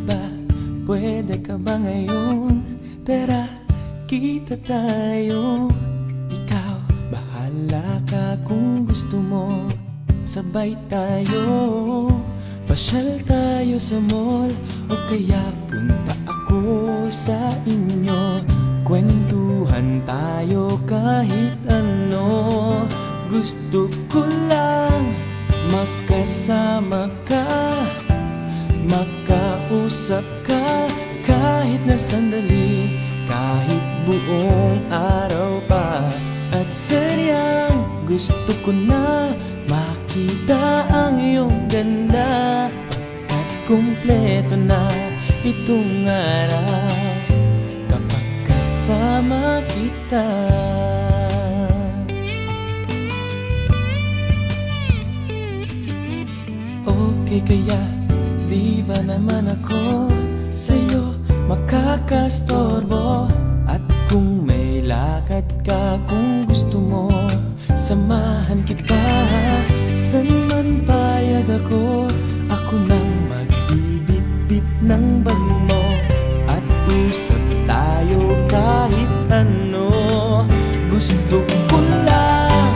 ba? Pwede ka ba ngayon? Tara, kita tayo. Ikaw, bahala ka kung gusto mo. Sabay tayo, pasyal tayo sa mall, o kaya punta ako sa inyo. Kwentuhan tayo kahit ano. Gusto ko lang makasama ka, makausap ka kahit na sandali, kahit buong araw pa. At sadyang gusto ko na makita ang iyong ganda, pagkat kumpleto na itong araw kapag kasama kita. Okay kaya, di ba naman ako sa'yo makakastorbo? At kung may lakad ka, kung gusto mo, samahan kita. San man payag ako, ako nang magbibit-bit ng bag mo. At usap tayo kahit ano. Gusto ko lang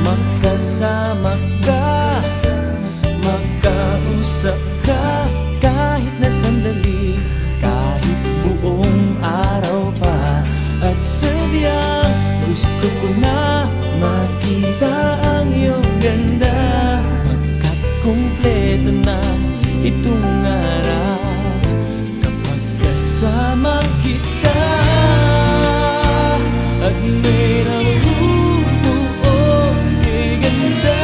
magkasama ka, makausap ka kahit na sandali, kahit buong araw pa. At sadyang gusto ko na makita ang iyong ganda, pagkat kumpleto na itong araw kapag kasama kita. At may nabubuo kay ganda,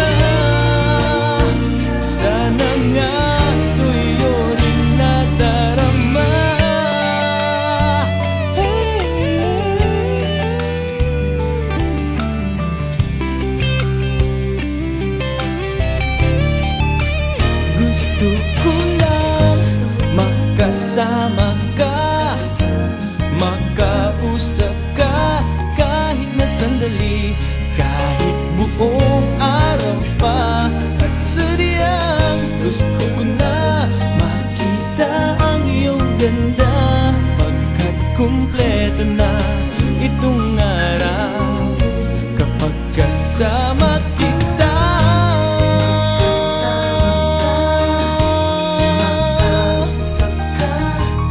sana nga tuyo rin nadarama. Gusto ko lang makasama ka, makausap ka kahit na sandali, kahit buong araw pa. At sadyang gusto ko na makita ang iyong ganda, pagkat kumpleto na itong araw kapag kasama kita.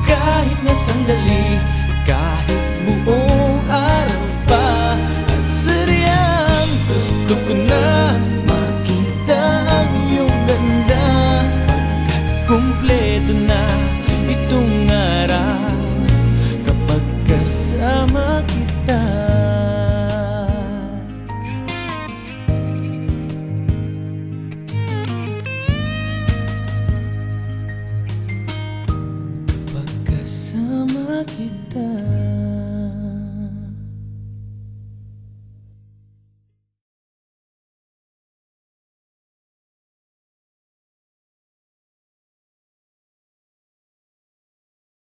Kahit na sandali,